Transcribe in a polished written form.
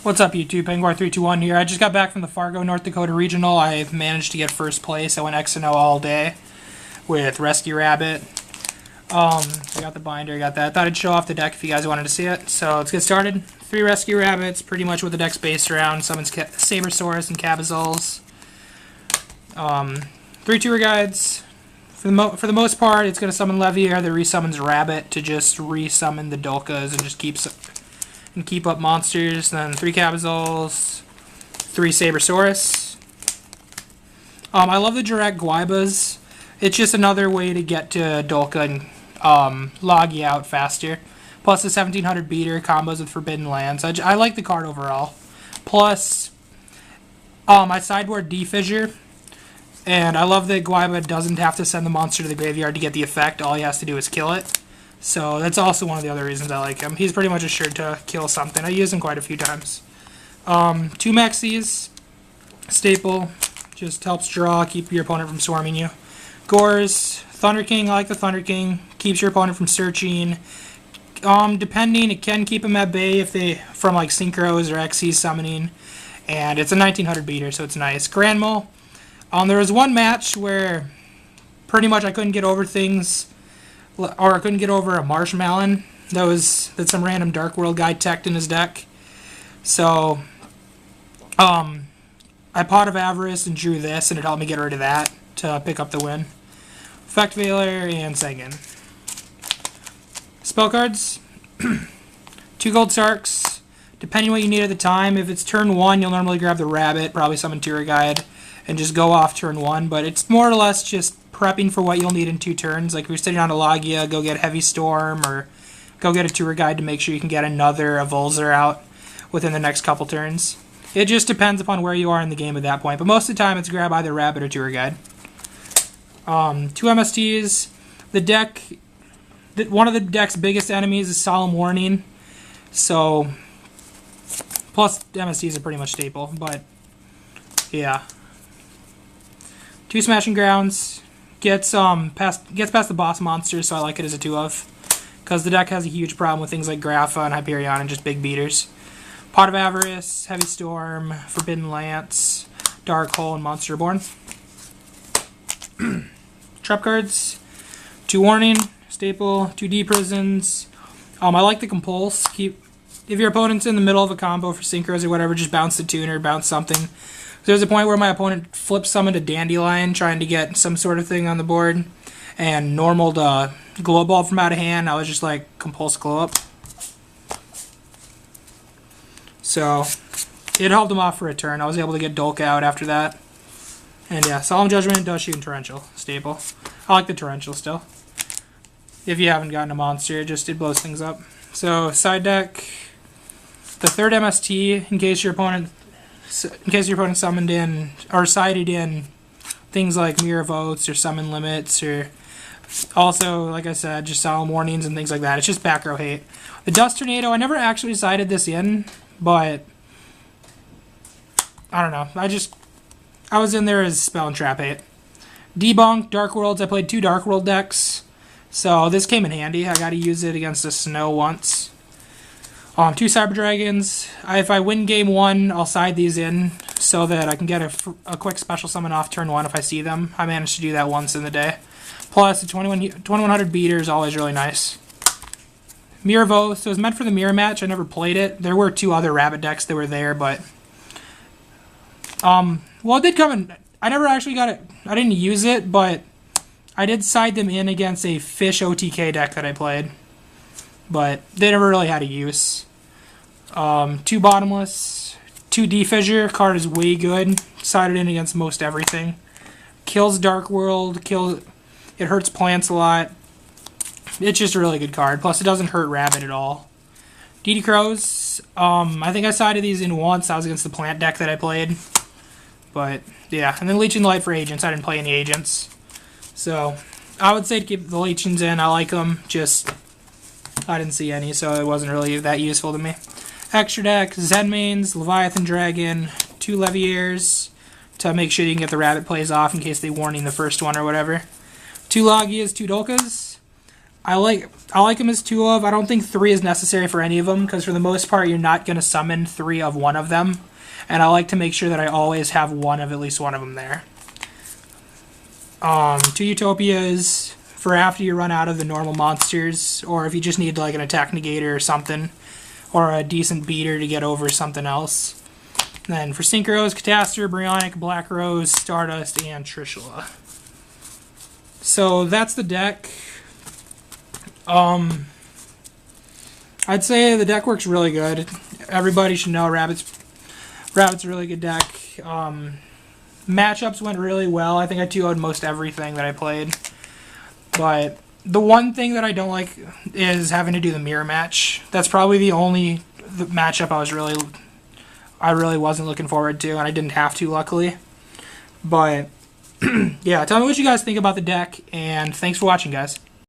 What's up, YouTube? Penguar321 here. I just got back from the Fargo, North Dakota Regional. I've managed to get first place. I went X and O all day with Rescue Rabbit. I got the binder, I got that. I thought I'd show off the deck if you guys wanted to see it. So let's get started. 3 Rescue Rabbits, pretty much what the deck's based around. Summons Sabersaurus and Cabazals. 3 tour guides. For the most part, it's going to summon Levier that resummons Rabbit to just resummon the Dolkas and just keep up monsters. Then 3 Cabazals, 3 Sabersaurus. I love the Jurrac Guaibas. It's just another way to get to Dolka and log you out faster. Plus the 1700 beater combos with Forbidden Lands. I like the card overall. Plus, I sideboard D-Fissure. And I love that Guaiba doesn't have to send the monster to the graveyard to get the effect. All he has to do is kill it. So that's also one of the other reasons I like him. He's pretty much assured to kill something. I use him quite a few times. 2 Mexies. Staple. Just helps draw, keep your opponent from swarming you. Gores. Thunder King. I like the Thunder King. Keeps your opponent from searching. Depending, it can keep him at bay if they from like Synchros or XC summoning. And it's a 1900 beater, so it's nice. Granmo. There was one match where pretty much I couldn't get over things, or I couldn't get over a Marshmallow that some random Dark World guy teched in his deck. So, I Pot of Avarice and drew this, and it helped me get rid of that to pick up the win. Effect Veiler and Sengen. Spell cards. 2 Gold Sarks. Depending what you need at the time, if it's turn 1, you'll normally grab the Rabbit, probably summon Tour Guide, and just go off turn 1, but it's more or less just prepping for what you'll need in 2 turns. Like if you're sitting on a Logia, go get Heavy Storm, or go get a Tour Guide to make sure you can get another Avulsar out within the next couple turns. It just depends upon where you are in the game at that point, but most of the time it's grab either Rabbit or Tour Guide. 2 MSTs. The deck, one of the deck's biggest enemies is Solemn Warning, so plus MSTs are pretty much staple, but yeah. 2 Smashing Grounds. Gets past the boss monsters, so I like it as a 2 of. Because the deck has a huge problem with things like Grapha and Hyperion and just big beaters. Pot of Avarice, Heavy Storm, Forbidden Lance, Dark Hole, and Monster Reborn. Trap cards. 2 Warning, Staple, 2 D Prisons. I like the Compulse. If your opponent's in the middle of a combo for Synchros or whatever, just bounce the tuner, bounce something. There's a point where my opponent flip summoned a Dandelion trying to get some sort of thing on the board and normaled a Glow Ball from out of hand. I was just like, Compulse Glow Up. So it held him off for a turn. I was able to get Dolka out after that. And yeah, Solemn Judgment, Dushy, and Torrential. Staple. I like the Torrential still. If you haven't gotten a monster, it blows things up. So side deck, the 3rd MST in case your opponent summoned in or sided in things like Mirror of Oaths or Summon Limits, or also, like I said, just Solemn Warnings and things like that. It's just back row hate. The Dust Tornado, I never actually sided this in, but I don't know. I was in there as Spell and Trap hate. Debunk, Dark Worlds. I played 2 Dark World decks, so this came in handy. I got to use it against a Snow once. 2 Cyber Dragons. If I win game 1, I'll side these in so that I can get a quick special summon off turn 1 if I see them. I managed to do that once in the day. Plus, the 2100 beater is always really nice. Mirror of Oaths. So it was meant for the mirror match. I never played it. There were 2 other Rabbit decks that were there, but well, it did come in. I never actually got it. I didn't use it, but I did side them in against a Fish OTK deck that I played. But they never really had a use. 2 Bottomless, 2 D-Fissure. Card is way good. Sided in against most everything. Kills Dark World. It hurts plants a lot. It's just a really good card. Plus, it doesn't hurt Rabbit at all. DD Crows. I think I sided these in once. I was against the plant deck that I played. But, yeah. And then Leech and Light for Agents. I didn't play any Agents. So, I would say to keep the Leechings in. I like them. Just, I didn't see any, so it wasn't really that useful to me. Extra deck, Zenmains, Leviathan Dragon, 2 Leviers to make sure you can get the Rabbit plays off in case they warning the first one or whatever. 2 Logias, 2 Dolkas. I like them as 2 of. I don't think 3 is necessary for any of them, because for the most part you're not going to summon 3 of one of them. And I like to make sure that I always have at least one of them there. 2 Utopias for after you run out of the normal monsters, or if you just need like an attack negator or something, or a decent beater to get over something else. And then for Synchros, Catastor, Bryonic, Black Rose, Stardust, and Trishula. So that's the deck. I'd say the deck works really good. Everybody should know Rabbit's a really good deck. Matchups went really well. I think I 2-0'd most everything that I played. But the one thing that I don't like is having to do the mirror match. That's probably the only matchup I really wasn't looking forward to, and I didn't have to, luckily. But yeah, tell me what you guys think about the deck, and thanks for watching, guys.